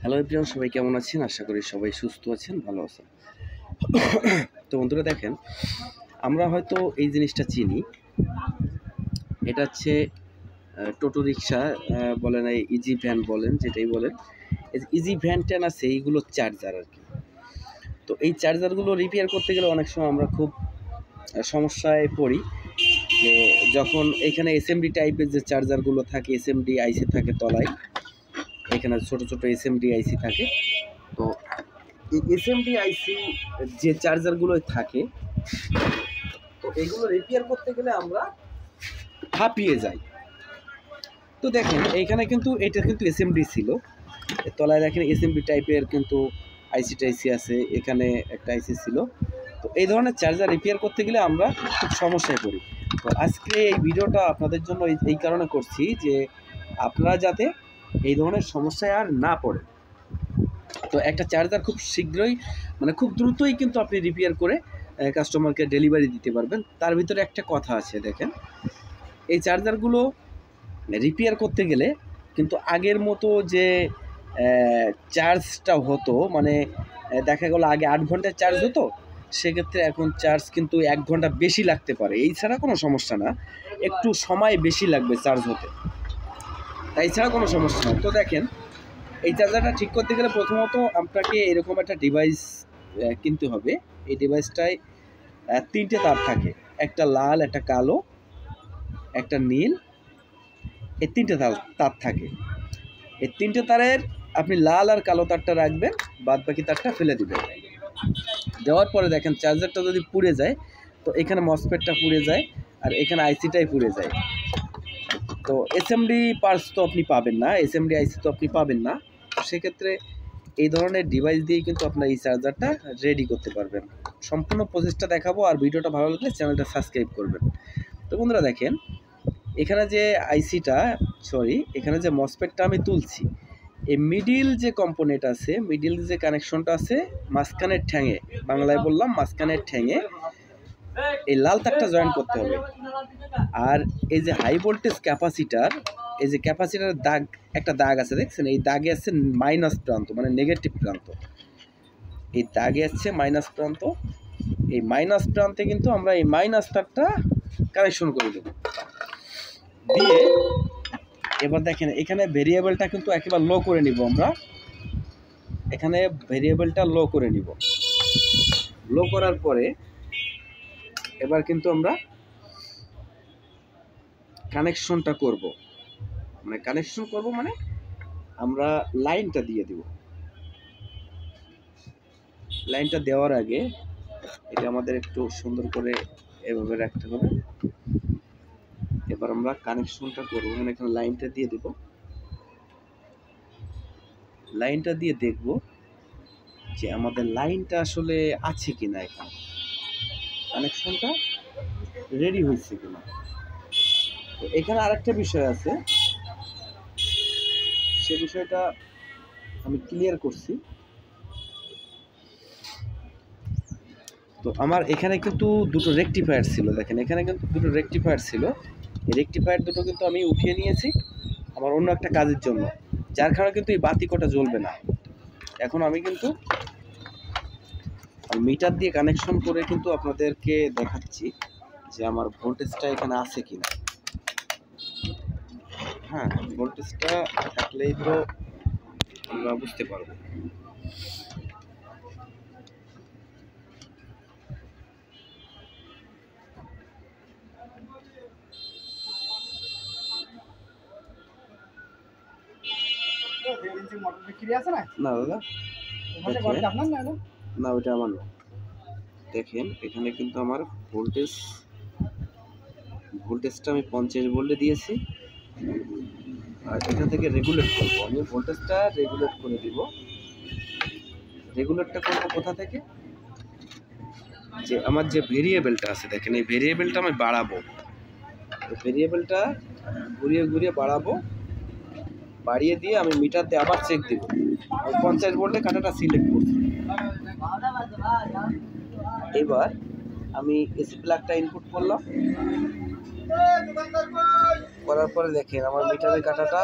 Hello everyone, সবাই কেমন আছেন? আশা করি সবাই সুস্থ আছেন, ভালো আছেন। তো বন্ধুরা দেখেন, আমরা হয়তো এই জিনিসটা চিনি। এটা হচ্ছে টোটো রিক্সা বলেন, এই ইজি ভ্যান বলেন, যেটাই বলেন, ইজি ভ্যান ট্যান আছে, এইগুলো চার্জার আর কি। তো এই চার্জারগুলো রিপেয়ার করতে গেলে অনেক সময় আমরা খুব সমস্যায় পড়ি। যে যখন এখানে এসএমডি টাইপের যে চার্জারগুলো থাকে, এসএমডি আইসি থাকে তলায়, এখানে ছোট ছোট এসএমডি আইসি থাকে। তো এই এসএমডি আইসি যে চার্জারগুলো থাকে, তো এগুলো রিপেয়ার করতে গেলে আমরা হাঁপিয়ে যাই। তো দেখেন এইখানে কিন্তু এটা কিন্তু এসএমডি ছিল, তলায় দেখেন এসএমডি টাইপের কিন্তু আইসি টাইসি আছে, এখানে একটা আইসি ছিল। তো এই ধরনের চার্জার রিপেয়ার করতে গেলে আমরা খুব সমস্যায় পড়ি। তো আজকে এই ভিডিওটা আপনাদের জন্য এই কারণে করছি যে আপনারা যাতে এই ধরনের সমস্যায় আর না পড়ে। তো একটা চার্জার খুব শীঘ্রই, মানে খুব দ্রুতই কিন্তু আপনি রিপেয়ার করে কাস্টমারকে ডেলিভারি দিতে পারবেন। তার ভিতরে একটা কথা আছে, দেখেন এই চার্জারগুলো রিপেয়ার করতে গেলে কিন্তু আগের মতো যে চার্জটা হতো, মানে দেখা গেলো আগে 8 ঘন্টার চার্জ হতো, সেক্ষেত্রে এখন চার্জ কিন্তু 1 ঘন্টা বেশি লাগতে পারে। এই ছাড়া কোনো সমস্যা না, একটু সময় বেশি লাগবে চার্জ হতে, তাই ছাড়া কোনো সমস্যা না। তো দেখেন এই চার্জারটা ঠিক করতে গেলে প্রথমত আপনাকে এরকম একটা ডিভাইস কিনতে হবে। এই ডিভাইসটায় 3টে তার থাকে, একটা লাল, একটা কালো, একটা নীল, এই 3টে তার থাকে। এই 3টে তারের আপনি লাল আর কালো তারটা রাখবেন, বাদ বাকি তারটা ফেলে দিবেন। দেওয়ার পরে দেখেন চার্জারটা যদি পুড়ে যায়, তো এখানে মসফেটটা পুড়ে যায় আর এখানে আইসিটাই পুড়ে যায়। তো এসএমডি পার্টস তো আপনি পাবেন না, এসএমডি আইসি তো আপনি পাবেন না। সেক্ষেত্রে এই ধরনের ডিভাইস দিয়ে কিন্তু আপনার এই চার্জারটা রেডি করতে পারবেন। সম্পূর্ণ প্রসেসটা দেখাবো, আর ভিডিওটা ভালো লাগলে চ্যানেলটা সাবস্ক্রাইব করবেন। তো বন্ধুরা দেখেন, এখানে যে আইসিটা, এখানে যে মসফেটটা আমি তুলছি, এই মিডিল যে কম্পোনেন্ট আছে, মিডিল যে কানেকশনটা আছে মাঝখানের ঠ্যাঙে, বাংলায় বললাম মাঝখানের ঠ্যাঙে এই লাল তারটা জয়েন করতে হবে। আর এই যে হাই ভোল্টেজ ক্যাপাসিটার, এই যে ক্যাপাসিটার দাগ, একটা দাগ আছে দেখছেন, এই দাগে আছে মাইনাস প্রান্ত, মানে নেগেটিভ প্রান্ত। এই দাগে আছে মাইনাস প্রান্ত, এই মাইনাস প্রান্তে কিন্তু আমরা এই মাইনাস তারটা কানেকশন করে দেব। দিয়ে এবার দেখেন এখানে ভেরিয়েবলটা কিন্তু একেবারে লো করে নিব আমরা, এখানে ভেরিয়েবলটা লো করে নিব। লো করার পরে এবার কিন্তু আমরা কানেকশনটা করব, মানে আমরা লাইনটা দিয়ে দিব। লাইনটা দেওয়ার আগে এটা আমাদের একটু সুন্দর করে এভাবে রাখতে হবে। এবার আমরা কানেকশনটা করবো, মানে এখানে লাইনটা দিয়ে দেব। লাইনটা দিয়ে দেখব যে আমাদের লাইনটা আসলে আছে কিনা, এখানে কানেকশনটা রেডি হয়েছে কিনা। তো এখানে আরেকটা বিষয় আছে, সে বিষয়টা আমি ক্লিয়ার করছি। তো আমার এখানে কিন্তু দুটো রেকটিফায়ার ছিল, দেখেন এখানে কিন্তু দুটো রেকটিফায়ার ছিল। এই রেকটিফায়ার দুটো কিন্তু আমি উঠিয়ে নিয়েছি আমার অন্য একটা কাজের জন্য, যার কারণে কিন্তু এই বাতি কটা জ্বলবে না। এখন আমি কিন্তু মিটার দিয়ে কানেকশন করে কিন্তু আপনাদেরকে দেখাচ্ছি যে আমার ভোল্টেজটা এখানে আছে কিনা। হ্যাঁ, ভোল্টেজটা থাকলেই তো আমরা বুঝতে পারবো। না দাদা, না ওইটা আমার না। দেখেন এখানে কিন্তু আমার ভোল্টেজটা আমি 50 ভোল্টে দিয়েছি, আর এখান থেকে রেগুলেট করবো। আমি ভোল্টেজটা রেগুলেট করে দিব। রেগুলেটটা করবো কোথা থেকে, যে আমার যে ভেরিয়েবলটা আছে, দেখেন এই ভেরিয়েবলটা আমি বাড়াবো। ভেরিয়েবলটা ঘুরিয়ে ঘুরিয়ে বাড়াবো, বাড়িয়ে দিয়ে আমি মিটার দিয়ে আবার চেক দিব। 50 ভোল্টে কাটাটা সিলেক্ট করছি। এবার আমি এসি প্লাগটা ইনপুট করলাম, করার পরে দেখেন আমার মিটারের কাটাটা